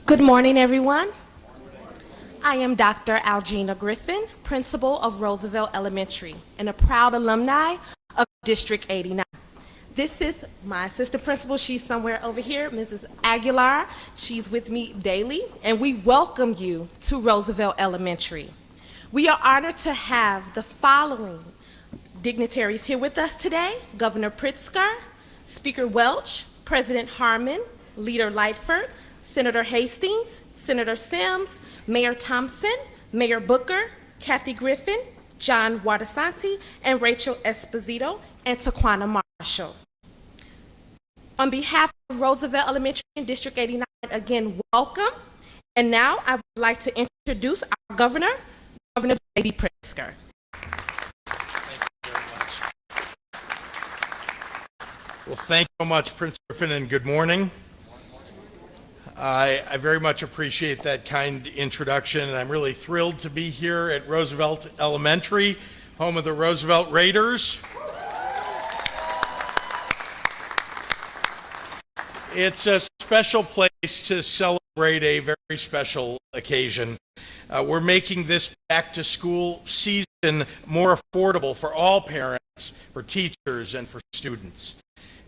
Good morning, everyone. I am Dr. Algina Griffin, principal of Roosevelt Elementary and a proud alumni of District 89. This is my assistant principal. She's somewhere over here, Mrs. Aguilar. She's with me daily, and we welcome you to Roosevelt Elementary. We are honored to have the following dignitaries here with us today: Governor Pritzker, Speaker Welch, President Harmon, Leader Lightford, Senator Hastings, Senator Sims, Mayor Thompson, Mayor Booker, Kathy Griffin, John Wadasanti, and Rachel Esposito, and Taquana Marshall. On behalf of Roosevelt Elementary and District 89, again, welcome. And now I would like to introduce our governor, Governor J.B. Pritzker. Well, thank you so much, Prince Griffin, and good morning. I very much appreciate that kind introduction, and I'm really thrilled to be here at Roosevelt Elementary, home of the Roosevelt Raiders. It's a special place to celebrate a very special occasion. We're making this back-to-school season more affordable for all parents, for teachers, and for students.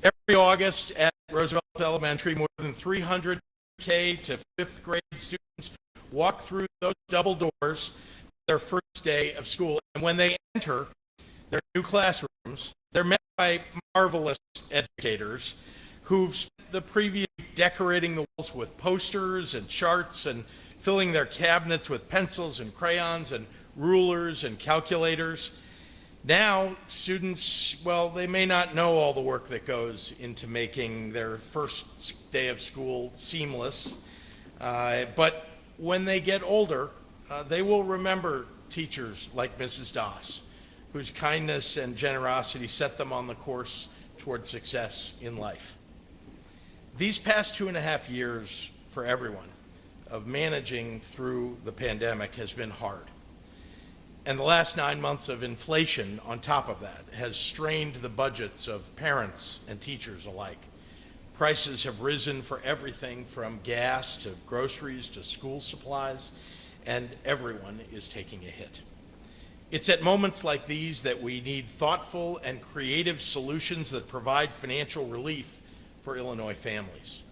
Every August at Roosevelt Elementary, more than 300 K to 5th grade students walk through those double doors for their first day of school. And when they enter their new classrooms, they're met by marvelous educators who've spent the previous week decorating the walls with posters and charts and filling their cabinets with pencils and crayons and rulers and calculators. Now, students, well, they may not know all the work that goes into making their first day of school seamless, but when they get older, they will remember teachers like Mrs. Doss, whose kindness and generosity set them on the course toward success in life. These past 2.5 years for everyone of managing through the pandemic has been hard. And the last 9 months of inflation on top of that has strained the budgets of parents and teachers alike. Prices have risen for everything from gas to groceries to school supplies, and everyone is taking a hit. It's at moments like these that we need thoughtful and creative solutions that provide financial relief for Illinois families.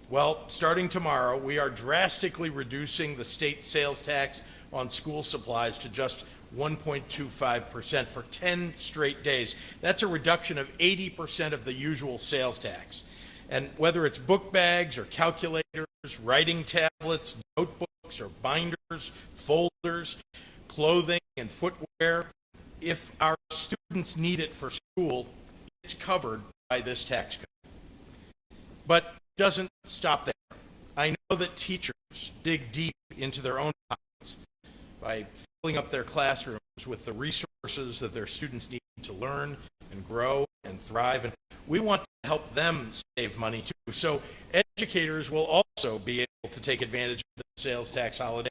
Well, starting tomorrow, we are drastically reducing the state sales tax on school supplies to just 1.25% for 10 straight days. That's a reduction of 80% of the usual sales tax. And whether it's book bags or calculators, writing tablets, notebooks or binders, folders, clothing and footwear, if our students need it for school, it's covered by this tax code. But it doesn't stop there. I know that teachers dig deep into their own pockets by filling up their classrooms with the resources that their students need to learn and grow and thrive. And we want to help them save money too. So educators will also be able to take advantage of the sales tax holiday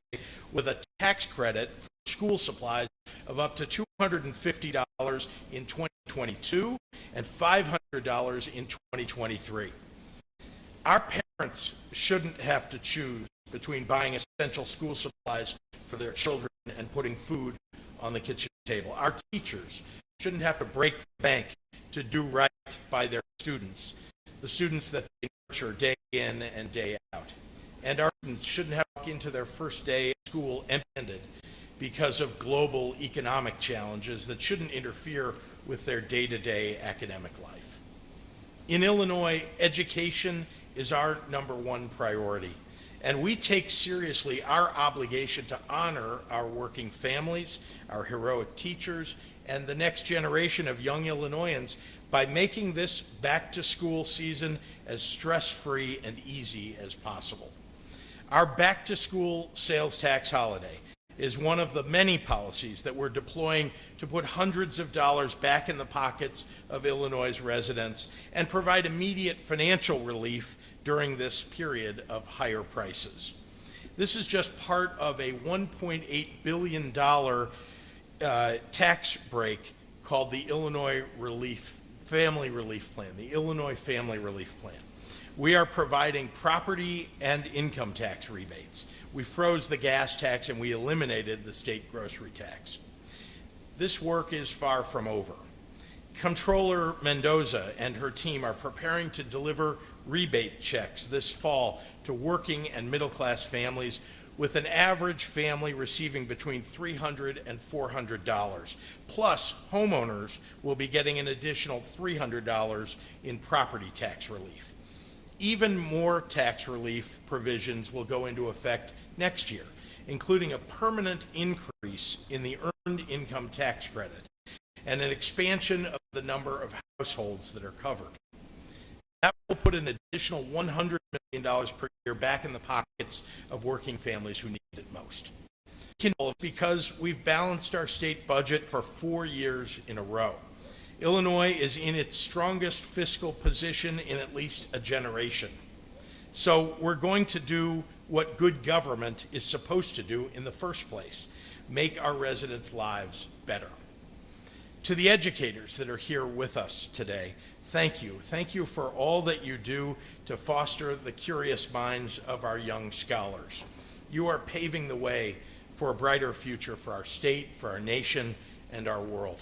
with a tax credit for school supplies of up to $250 in 2022 and $500 in 2023. Our parents shouldn't have to choose between buying essential school supplies for their children and putting food on the kitchen table. Our teachers shouldn't have to break the bank to do right by their students, the students that they nurture day in and day out. And our students shouldn't have to walk into their first day of school empty-handed because of global economic challenges that shouldn't interfere with their day-to-day academic life. In Illinois, education is our #1 priority. And we take seriously our obligation to honor our working families, our heroic teachers, and the next generation of young Illinoisans by making this back-to-school season as stress-free and easy as possible. Our back-to-school sales tax holiday is one of the many policies that we're deploying to put hundreds of dollars back in the pockets of Illinois' residents and provide immediate financial relief during this period of higher prices. This is just part of a $1.8 billion tax break called the Illinois Family Relief Plan, the Illinois Family Relief Plan. We are providing property and income tax rebates. We froze the gas tax and we eliminated the state grocery tax. This work is far from over. Comptroller Mendoza and her team are preparing to deliver rebate checks this fall to working and middle-class families, with an average family receiving between $300 and $400. Plus, homeowners will be getting an additional $300 in property tax relief. Even more tax relief provisions will go into effect next year, including a permanent increase in the earned income tax credit and an expansion of the number of households that are covered. That will put an additional $100 million per year back in the pockets of working families who need it most. Because we've balanced our state budget for 4 years in a row. Illinois is in its strongest fiscal position in at least a generation. So we're going to do what good government is supposed to do in the first place: make our residents' lives better. To the educators that are here with us today, thank you. Thank you for all that you do to foster the curious minds of our young scholars. You are paving the way for a brighter future for our state, for our nation, and our world.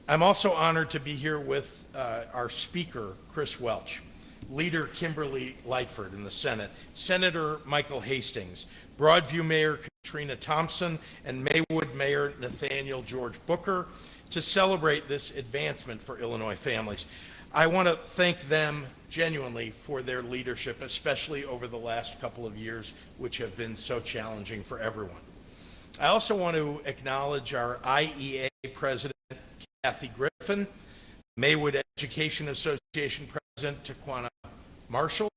I'm also honored to be here with our speaker, Chris Welch, Leader Kimberly Lightford in the Senate, Senator Michael Hastings, Broadview Mayor Katrina Thompson, and Maywood Mayor Nathaniel George Booker, to celebrate this advancement for Illinois families. I want to thank them genuinely for their leadership, especially over the last couple of years, which have been so challenging for everyone. I also want to acknowledge our IEA President, Kathy Griffin, Maywood Education Association President, Taquana Marshall,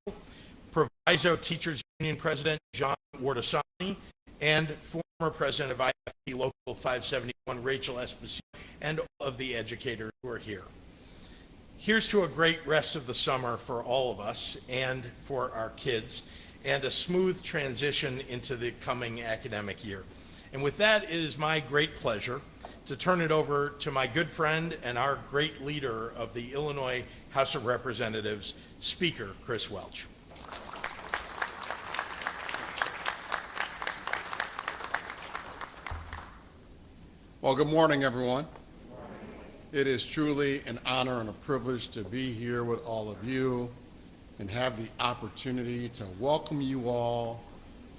Proviso Teachers Union President, John Wardasani, and former President of IFP Local 571, Rachel Esposito, and all of the educators who are here. Here's to a great rest of the summer for all of us and for our kids, and a smooth transition into the coming academic year. And with that, it is my great pleasure to turn it over to my good friend and our great leader of the Illinois House of Representatives, Speaker Chris Welch. Well, good morning, everyone. It is truly an honor and a privilege to be here with all of you and have the opportunity to welcome you all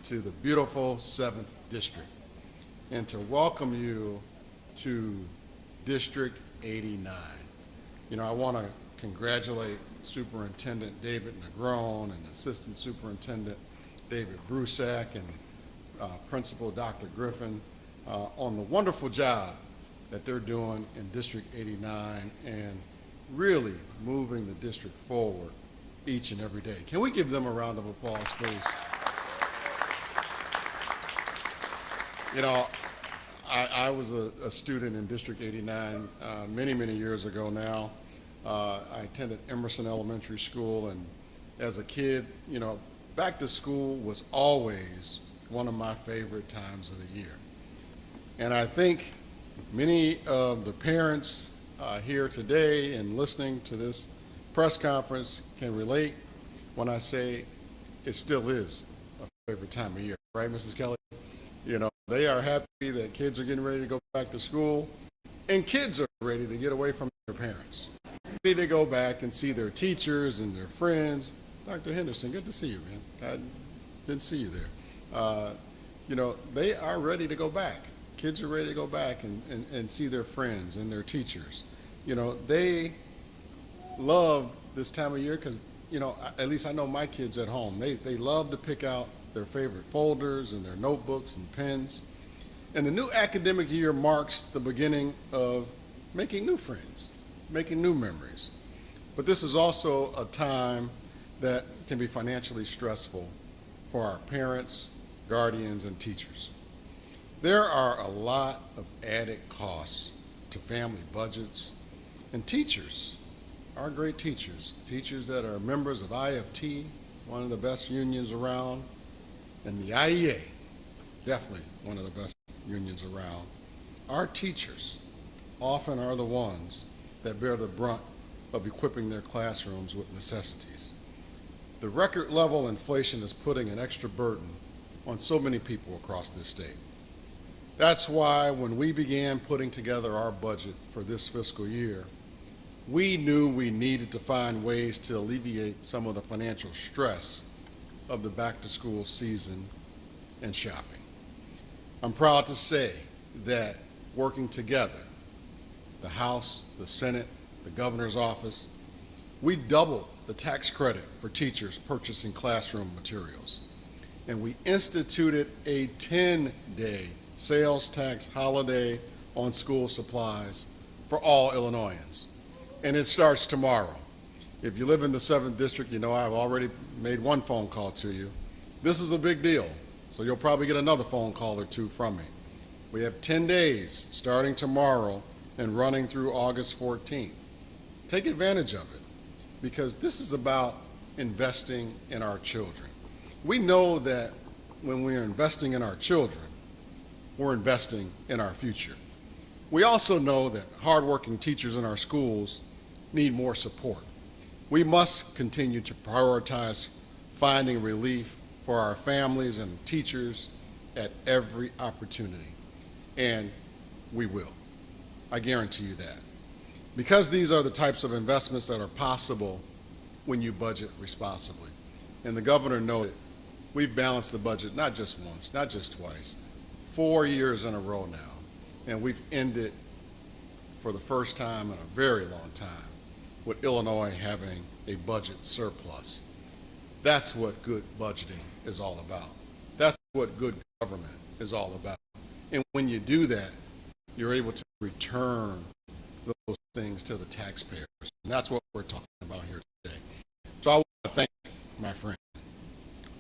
to the beautiful 7th District and to welcome you to District 89. You know, I want to congratulate Superintendent David Negron and Assistant Superintendent David Brusack and Principal Dr. Griffin on the wonderful job that they're doing in District 89 and really moving the district forward each and every day. Can we give them a round of applause, please? You know, I was a student in District 89 many, many years ago now. I attended Emerson Elementary School, and as a kid, you know, back to school was always one of my favorite times of the year. And I think many of the parents here today and listening to this press conference can relate when I say it still is a favorite time of year, right, Mrs. Kelly? You know, they are happy that kids are getting ready to go back to school, and kids are ready to get away from their parents. Ready to go back and see their teachers and their friends. Dr. Henderson, good to see you, man. I didn't see you there. You know, they are ready to go back. Kids are ready to go back and see their friends and their teachers. You know, they love this time of year because, you know, at least I know my kids at home, they love to pick out their favorite folders and their notebooks and pens. And the new academic year marks the beginning of making new friends, making new memories. But this is also a time that can be financially stressful for our parents, guardians, and teachers. There are a lot of added costs to family budgets, and teachers, our great teachers that are members of IFT, one of the best unions around, and the IEA, definitely one of the best unions around. Our teachers often are the ones that bear the brunt of equipping their classrooms with necessities. the record level inflation is putting an extra burden on so many people across this state. That's why when we began putting together our budget for this fiscal year, we knew we needed to find ways to alleviate some of the financial stress of the back-to-school season and shopping. I'm proud to say that working together, the House, the Senate, the Governor's office, we doubled the tax credit for teachers purchasing classroom materials. And we instituted a 10-day sales tax holiday on school supplies for all Illinoisans. And it starts tomorrow. If you live in the 7th District, you know I've already made one phone call to you. This is a big deal, so you'll probably get another phone call or two from me. We have 10 days starting tomorrow and running through August 14th. Take advantage of it, because this is about investing in our children. We know that when we are investing in our children, we're investing in our future. We also know that hardworking teachers in our schools need more support. We must continue to prioritize finding relief for our families and teachers at every opportunity, and we will. I guarantee you that. Because these are the types of investments that are possible when you budget responsibly. And the governor noted, we've balanced the budget not just once, not just twice, 4 years in a row now. And we've ended for the first time in a very long time with Illinois having a budget surplus. That's what good budgeting is all about. That's what good government is all about. And when you do that, you're able to return those things to the taxpayers. And that's what we're talking about here today. So I want to thank my friend,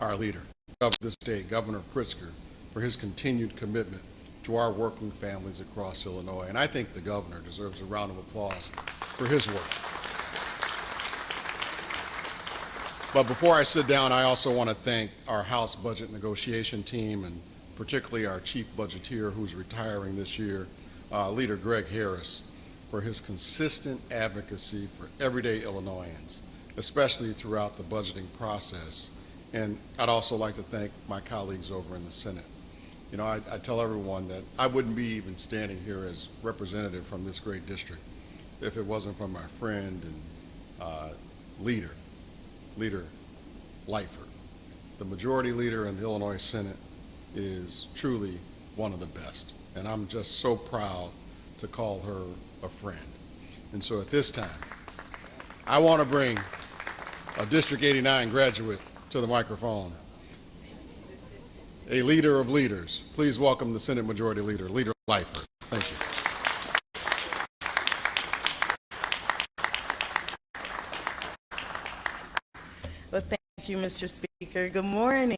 our leader of this state, Governor Pritzker, for his continued commitment to our working families across Illinois. And I think the governor deserves a round of applause for his work. But before I sit down, I also want to thank our House budget negotiation team, and particularly our chief budgeteer who's retiring this year, Leader Greg Harris, for his consistent advocacy for everyday Illinoisans, especially throughout the budgeting process. And I'd also like to thank my colleagues over in the Senate. You know, I tell everyone that I wouldn't be even standing here as representative from this great district if it wasn't for my friend and leader Lightford. The majority leader in the Illinois Senate is truly one of the best, and I'm just so proud to call her a friend. And so at this time, I want to bring a District 89 graduate to the microphone, a leader of leaders. Please welcome the Senate Majority Leader, Leader Lightford. Thank you. Well, thank you, Mr. Speaker. Good morning.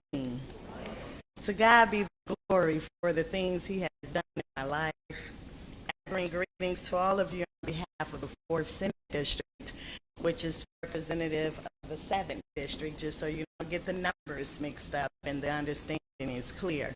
To God be the glory for the things he has done in my life. I bring greetings to all of you on behalf of the 4th Senate District, which is representative of the 7th District, just so you don't get the numbers mixed up and the understanding is clear.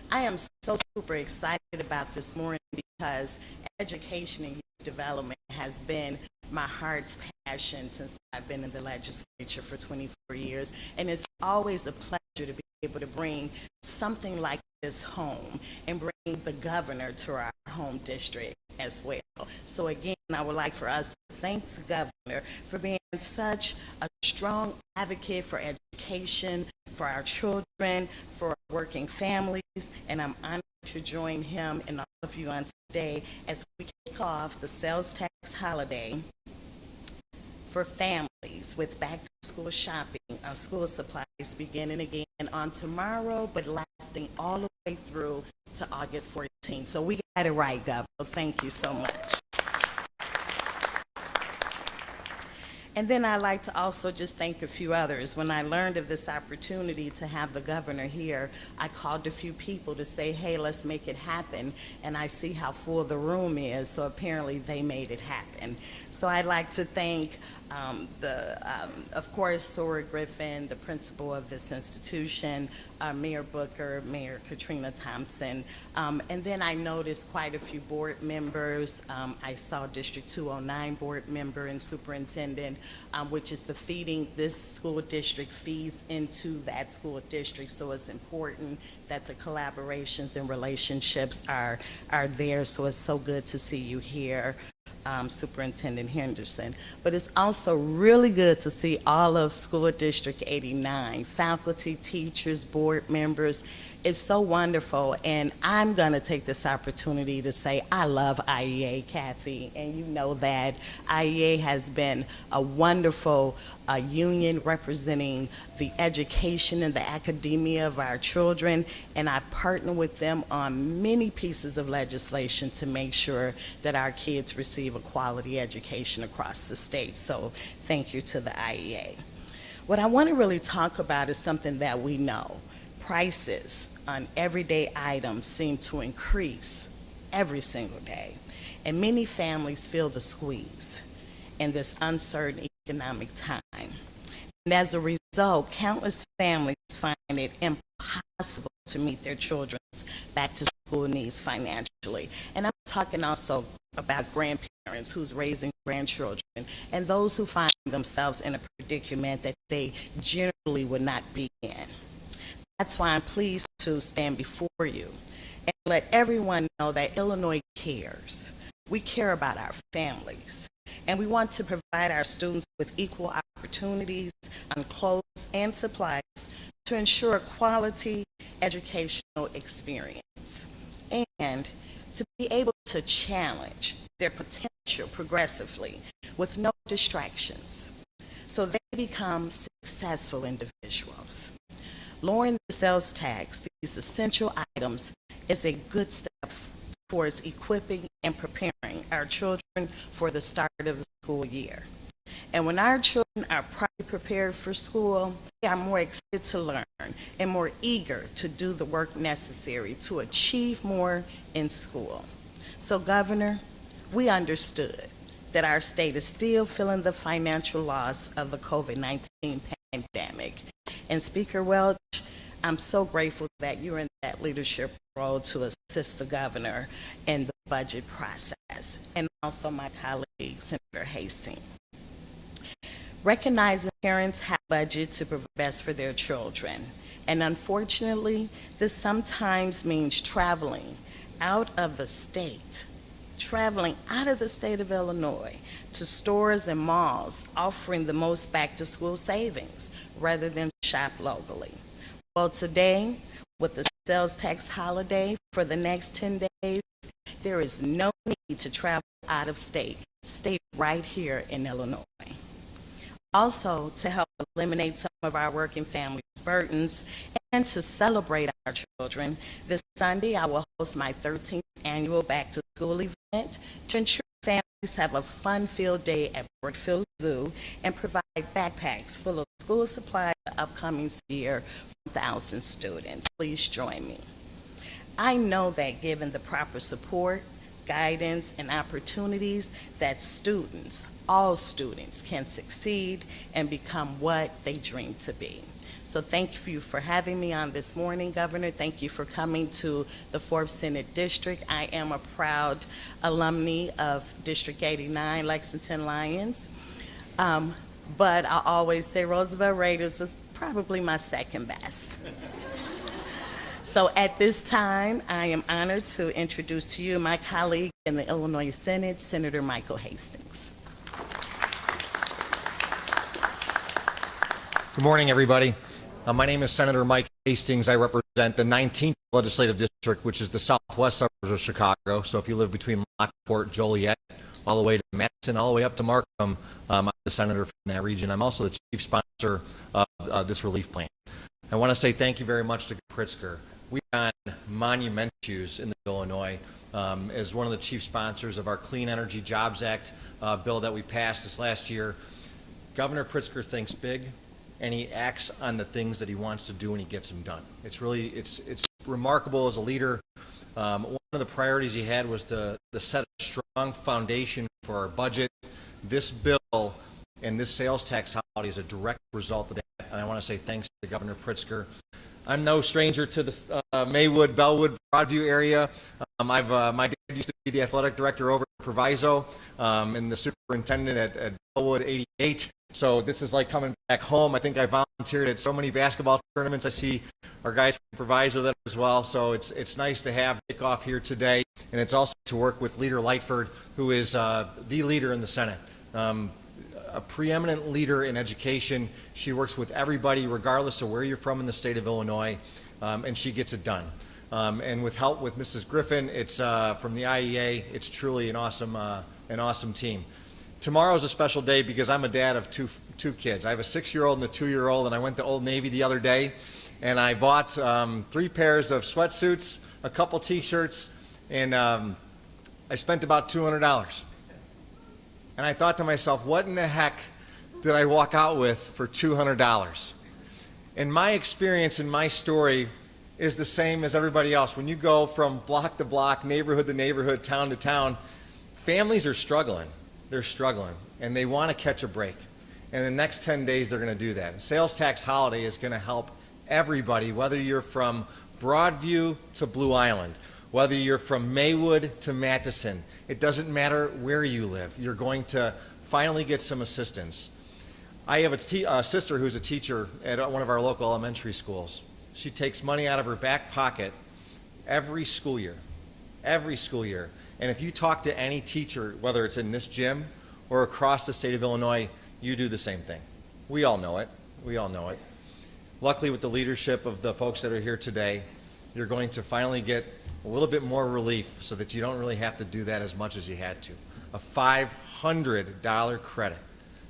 I am so super excited about this morning because education and youth development has been my heart's passion since I've been in the legislature for 24 years, and it's always a pleasure to be able to bring something like this home and bring the governor to our home district as well. So again, I would like for us to thank the governor for being such a strong advocate for education, for our children, for working families, and I'm honored to join him and all of you on today as we kick off the sales tax holiday for families with back-to-school shopping on school supplies beginning again on tomorrow, but lasting all the way through to August 14th. So we got it right, Governor. Thank you so much. And then I'd like to also just thank a few others. When I learned of this opportunity to have the governor here, I called a few people to say, hey, let's make it happen. And I see how full the room is, so apparently they made it happen. So I'd like to thank of course, Sora Griffin, the principal of this institution, Mayor Booker, Mayor Katrina Thompson, and then I noticed quite a few board members. I saw District 209 board member and superintendent, which is the feeding. This school district feeds into that school district, so it's important that the collaborations and relationships are there. So it's so good to see you here, Superintendent Henderson. But it's also really good to see all of School District 89, faculty, teachers, board members. It's so wonderful, and I'm going to take this opportunity to say I love IEA, Kathy, and you know that. IEA has been a wonderful union representing the education and the academia of our children, and I've partnered with them on many pieces of legislation to make sure that our kids receive a quality education across the state. So thank you to the IEA. What I want to really talk about is something that we know. Prices on everyday items seem to increase every single day, and many families feel the squeeze in this uncertain economic time. And as a result, countless families find it impossible to meet their children's back-to-school needs financially. And I'm talking also about grandparents who's raising grandchildren and those who find themselves in a predicament that they generally would not be in. That's why I'm pleased to stand before you and let everyone know that Illinois cares. We care about our families, and we want to provide our students with equal opportunities on clothes and supplies to ensure a quality educational experience and to be able to challenge their potential progressively with no distractions so they become successful individuals. Lowering the sales tax, these essential items, is a good step towards equipping and preparing our children for the start of the school year. And when our children are properly prepared for school, they are more excited to learn and more eager to do the work necessary to achieve more in school. So, Governor, we understood that our state is still feeling the financial loss of the COVID-19 pandemic. And Speaker Welch, I'm so grateful that you're in that leadership role to assist the governor in the budget process, and also my colleague, Senator Hastings. Recognizing parents have a budget to provide best for their children, and unfortunately, this sometimes means traveling out of the state of Illinois to stores and malls offering the most back-to-school savings rather than shop locally. Well, today, with the sales tax holiday for the next 10 days, there is no need to travel out of state. Stay right here in Illinois. Also, to help eliminate some of our working families' burdens and to celebrate our children, this Sunday I will host my 13th annual Back to School event to ensure families have a fun-filled day at Brookfield Zoo and provide backpacks full of school supplies for the upcoming year for 1,000 students. Please join me. I know that given the proper support, guidance, and opportunities, that students, all students, can succeed and become what they dream to be. So thank you for having me on this morning, Governor. Thank you for coming to the 4th Senate District. I am a proud alumni of District 89, Lexington Lions. But I always say Roosevelt Raiders was probably my second best. So at this time, I am honored to introduce to you my colleague in the Illinois Senate, Senator Michael Hastings. Good morning, everybody. My name is Senator Mike Hastings. I represent the 19th Legislative District, which is the southwest suburbs of Chicago. So if you live between Lockport, Joliet, all the way to Madison, all the way up to Markham, I'm the senator from that region. I'm also the chief sponsor of this relief plan. I want to say thank you very much to Pritzker. We've done monumental issues in Illinois as one of the chief sponsors of our Clean Energy Jobs Act bill that we passed this last year. Governor Pritzker thinks big, and he acts on the things that he wants to do, and he gets them done. It's remarkable as a leader. One of the priorities he had was to set a strong foundation for our budget. This bill and this sales tax holiday is a direct result of that, and I want to say thanks to Governor Pritzker. I'm no stranger to the Maywood, Bellwood, Broadview area. My dad used to be the athletic director over at Proviso and the superintendent at Bellwood 88. So this is like coming back home. I think I volunteered at so many basketball tournaments. I see our guys from Proviso there as well. So it's nice to have kickoff here today. And it's also to work with Leader Lightford, who is the leader in the Senate. A preeminent leader in education. She works with everybody regardless of where you're from in the state of Illinois, and she gets it done. And with help with Mrs. Griffin, it's from the IEA, it's truly an awesome team. Tomorrow's a special day because I'm a dad of two kids. I have a 6-year-old and a 2-year-old, and I went to Old Navy the other day, and I bought 3 pairs of sweatsuits, a couple t-shirts, and I spent about $200. And I thought to myself, what in the heck did I walk out with for $200? And my experience and my story is the same as everybody else. When you go from block to block, neighborhood to neighborhood, town to town, families are struggling. They're struggling, and they want to catch a break. And the next 10 days, they're going to do that. Sales tax holiday is going to help everybody, whether you're from Broadview to Blue Island, whether you're from Maywood to Madison. It doesn't matter where you live. You're going to finally get some assistance. I have a sister who's a teacher at one of our local elementary schools. She takes money out of her back pocket every school year. Every school year. And if you talk to any teacher, whether it's in this gym or across the state of Illinois, you do the same thing. We all know it. We all know it. Luckily, with the leadership of the folks that are here today, you're going to finally get a little bit more relief so that you don't really have to do that as much as you had to. A $500 credit.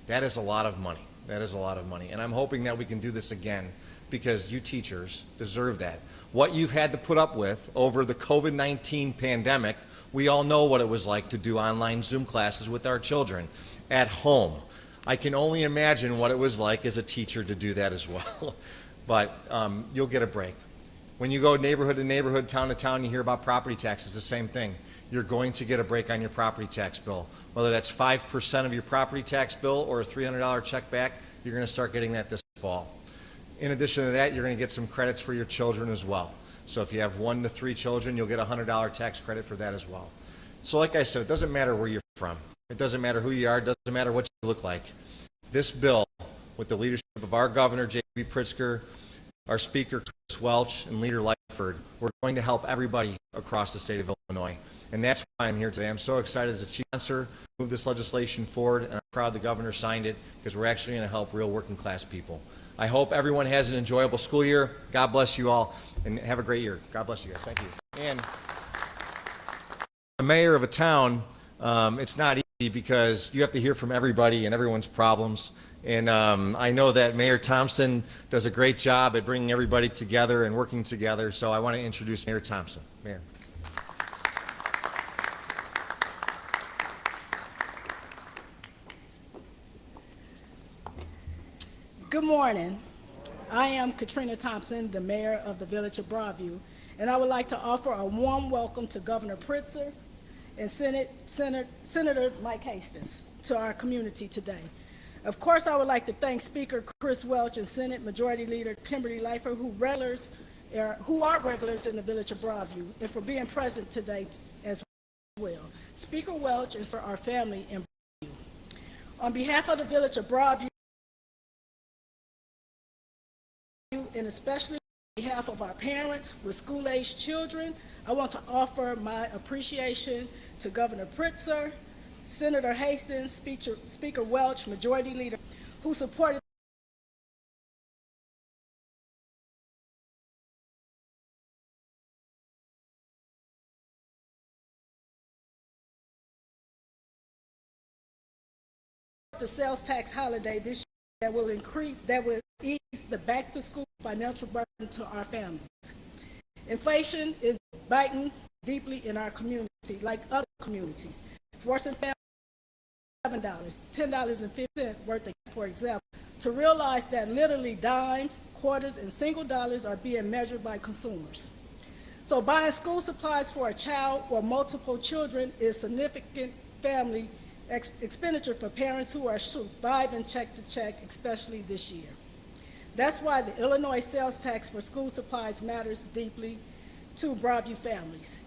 That is a lot of money. That is a lot of money. And I'm hoping that we can do this again because you teachers deserve that. What you've had to put up with over the COVID-19 pandemic, we all know what it was like to do online Zoom classes with our children at home. I can only imagine what it was like as a teacher to do that as well. But you'll get a break. When you go neighborhood to neighborhood, town to town, you hear about property taxes, the same thing. You're going to get a break on your property tax bill. Whether that's 5% of your property tax bill or a $300 check back, you're going to start getting that this fall. In addition to that, you're going to get some credits for your children as well. So if you have 1 to 3 children, you'll get a $100 tax credit for that as well. So like I said, it doesn't matter where you're from. It doesn't matter who you are. It doesn't matter what you look like. This bill, with the leadership of our governor, J.B. Pritzker, our speaker, Chris Welch, and leader Lightford, we're going to help everybody across the state of Illinois. And that's why I'm here today. I'm so excited as a chief sponsor to move this legislation forward, and I'm proud the governor signed it because we're actually going to help real working class people. I hope everyone has an enjoyable school year. God bless you all, and have a great year. God bless you guys. Thank you. And the mayor of a town, it's not easy because you have to hear from everybody and everyone's problems. And I know that Mayor Thompson does a great job at bringing everybody together and working together. So I want to introduce Mayor Thompson. Mayor. Good morning. I am Katrina Thompson, the mayor of the Village of Broadview, and I would like to offer a warm welcome to Governor Pritzker and Senator Mike Hastings to our community today. Of course, I would like to thank Speaker Chris Welch and Senate Majority Leader Kimberly Lightford, who are regulars in the Village of Broadview, and for being present today as well. Speaker Welch is for our family in Broadview. On behalf of the Village of Broadview, and especially on behalf of our parents with school-aged children, I want to offer my appreciation to Governor Pritzker, Senator Hastings, Speaker Welch, Majority Leader, who supported the sales tax holiday this year that will ease the back-to-school financial burden to our families. Inflation is biting deeply in our community, like other communities, forcing families $7, $10.50 worth of, for example, to realize that literally dimes, quarters, and single dollars are being measured by consumers. So buying school supplies for a child or multiple children is significant family expenditure for parents who are surviving check to check, especially this year. That's why the Illinois sales tax for school supplies matters deeply to Broadview families.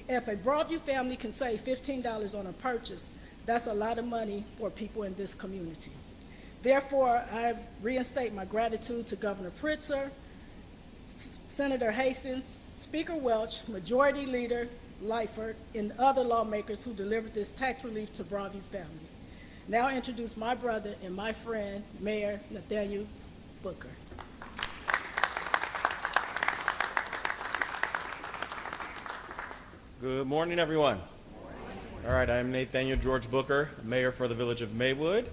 If a Broadview family can save $15 on a purchase, that's a lot of money for people in this community. Therefore, I reinstate my gratitude to Governor Pritzker, Senator Hastings, Speaker Welch, Majority Leader Lightford, and other lawmakers who delivered this tax relief to Broadview families. Now I introduce my brother and my friend, Mayor Nathaniel Booker. Good morning, everyone. All right, I'm Nathaniel George Booker, Mayor for the Village of Maywood.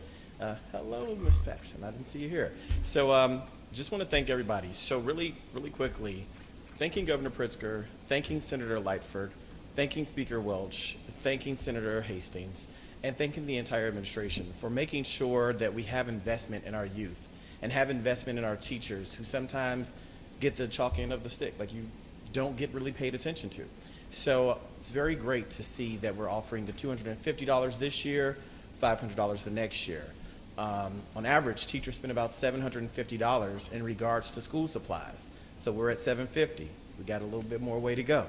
Hello, Ms. Patterson. I didn't see you here. So just want to thank everybody. So really quickly, thanking Governor Pritzker, thanking Senator Lightford, thanking Speaker Welch, thanking Senator Hastings, and thanking the entire administration for making sure that we have investment in our youth and have investment in our teachers who sometimes get the chalk end of the stick, like you don't get really paid attention to. So it's very great to see that we're offering the $250 this year, $500 the next year. On average, teachers spend about $750 in regards to school supplies. So we're at $750. We got a little bit more way to go.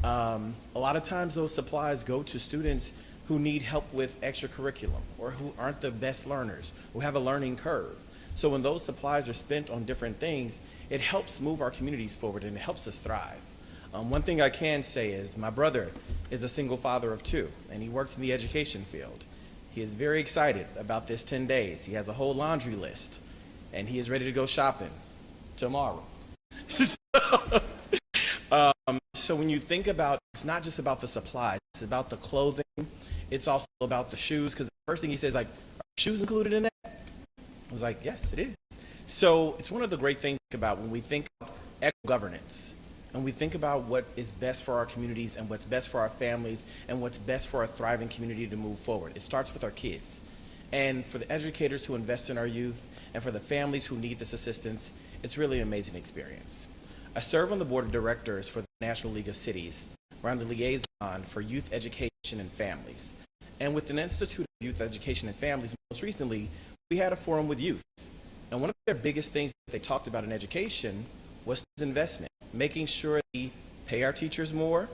A lot of times those supplies go to students who need help with extracurriculum or who aren't the best learners, who have a learning curve. So when those supplies are spent on different things, it helps move our communities forward and it helps us thrive. One thing I can say is my brother is a single father of two and he works in the education field. He is very excited about this 10 days. He has a whole laundry list and he is ready to go shopping tomorrow. So when you think about, it's not just about the supplies, it's about the clothing. It's also about the shoes, because the first thing he says, like, are shoes included in that? I was like, yes, it is. So it's one of the great things about when we think about eco-governance and we think about what is best for our communities and what's best for our families and what's best for our thriving community to move forward. It starts with our kids. And for the educators who invest in our youth and for the families who need this assistance, it's really an amazing experience. I serve on the board of directors for the National League of Cities, where I'm the liaison for youth education and families. And with the Institute of Youth Education and Families, most recently, we had a forum with youth. And one of their biggest things that they talked about in education was investment, making sure we pay our teachers more,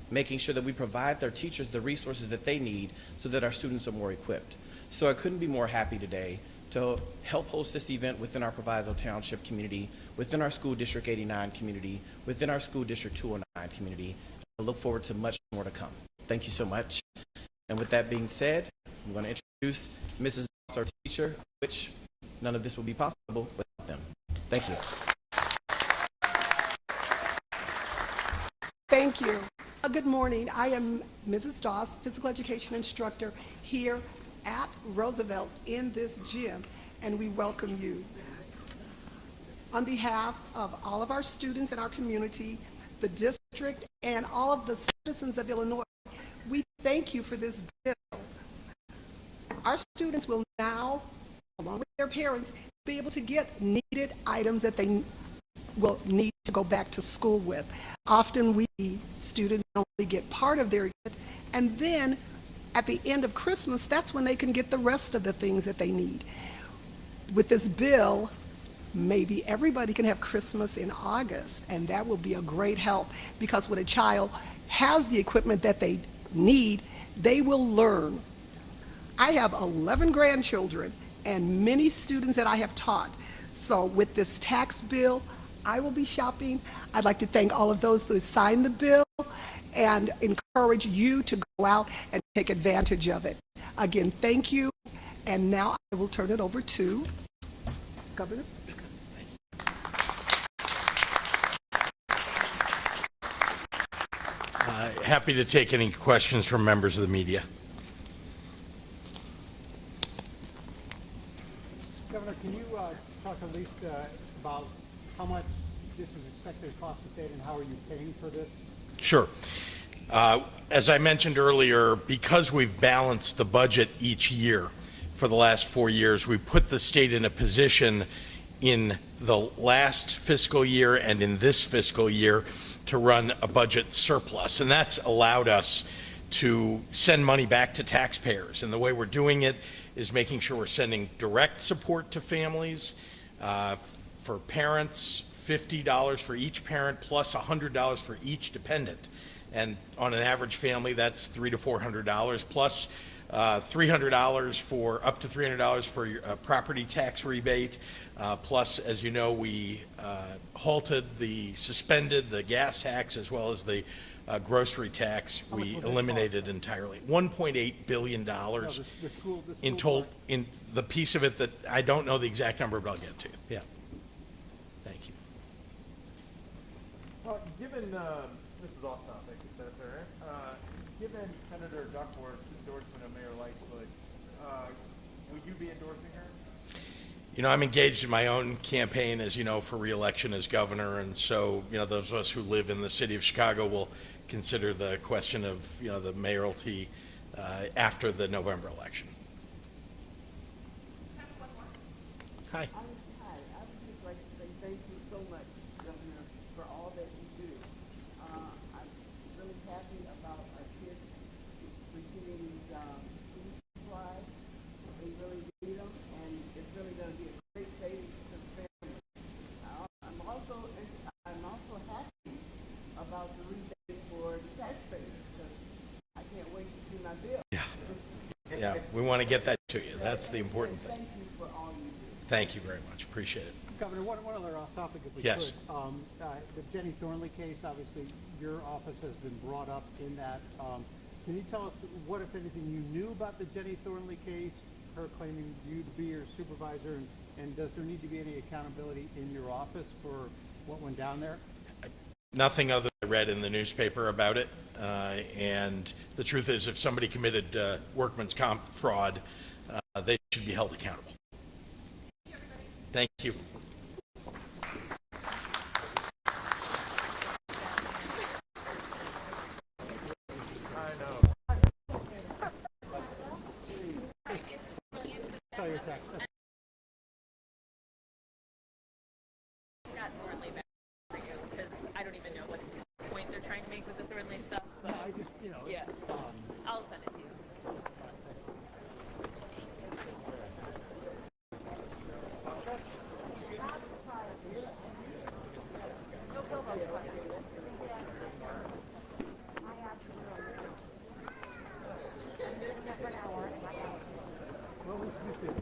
making sure that we provide their teachers the resources that they need so that our students are more equipped. So I couldn't be more happy today to help host this event within our Proviso Township community, within our School District 89 community, within our School District 209 community. I look forward to much more to come. Thank you so much. And with that being said, I'm going to introduce Mrs. Ross, our teacher, which none of this would be possible without them. Thank you. Thank you. Good morning. I am Mrs. Doss, physical education instructor here at Roosevelt in this gym, and we welcome you. On behalf of all of our students in our community, the district, and all of the citizens of Illinois, we thank you for this bill. Our students will now, along with their parents, be able to get needed items that they will need to go back to school with. Often we students only get part of their gift, and then at the end of Christmas, that's when they can get the rest of the things that they need. With this bill, maybe everybody can have Christmas in August, and that will be a great help, because when a child has the equipment that they need, they will learn. I have 11 grandchildren and many students that I have taught. So with this tax bill, I will be shopping. I'd like to thank all of those who signed the bill and encourage you to go out and take advantage of it. Again, thank you. And now I will turn it over to Governor Pritzker. Happy to take any questions from members of the media. Governor, can you talk at least about how much this is expected to cost the state and how are you paying for this? Sure. As I mentioned earlier, because we've balanced the budget each year for the last 4 years, we put the state in a position in the last fiscal year and in this fiscal year to run a budget surplus. And that's allowed us to send money back to taxpayers. And the way we're doing it is making sure we're sending direct support to families, For parents, $50 for each parent plus $100 for each dependent. And on an average family, that's $300 to $400 plus $300 for up to $300 for your property tax rebate. Plus, as you know, we suspended the gas tax as well as the grocery tax. We eliminated entirely. $1.8 billion in total. In the piece of it that I don't know the exact number, but I'll get to. Yeah. Thank you. Given, this is off topic, if that's all right. Given Senator Duckworth's endorsement of Mayor Lightford, would you be endorsing her? You know, I'm engaged in my own campaign, as you know, for re-election as governor, and so, you know, those of us who live in the city of Chicago will consider the question of, you know, the mayoralty after the November election. Hi. Hi, I would just like to say thank you so much, Governor, for all that you do. I'm really happy about our kids receiving these food supplies. They really need them, and it's really going to be a great savings to the family. I'm also happy about the rebate for the taxpayers, because I can't wait to see my bill. Yeah, we want to get that to you. That's the important thing. Thank you for all you do. Thank you very much. Appreciate it. Governor, one other off topic if we Yes. could. The Jenny Thornley case, obviously your office has been brought up in that. Can you tell us what, if anything, you knew about the Jenny Thornley case, her claiming you to be her supervisor, and does there need to be any accountability in your office for what went down there? Nothing other than I read in the newspaper about it. And the truth is, if somebody committed workman's comp fraud, they should be held accountable. Thank you. Saw your text. Got Thornley back for you, because I don't even know what point they're trying to make with the Thornley stuff. But No, I just, you know. yeah, I'll send it to you. What was you say?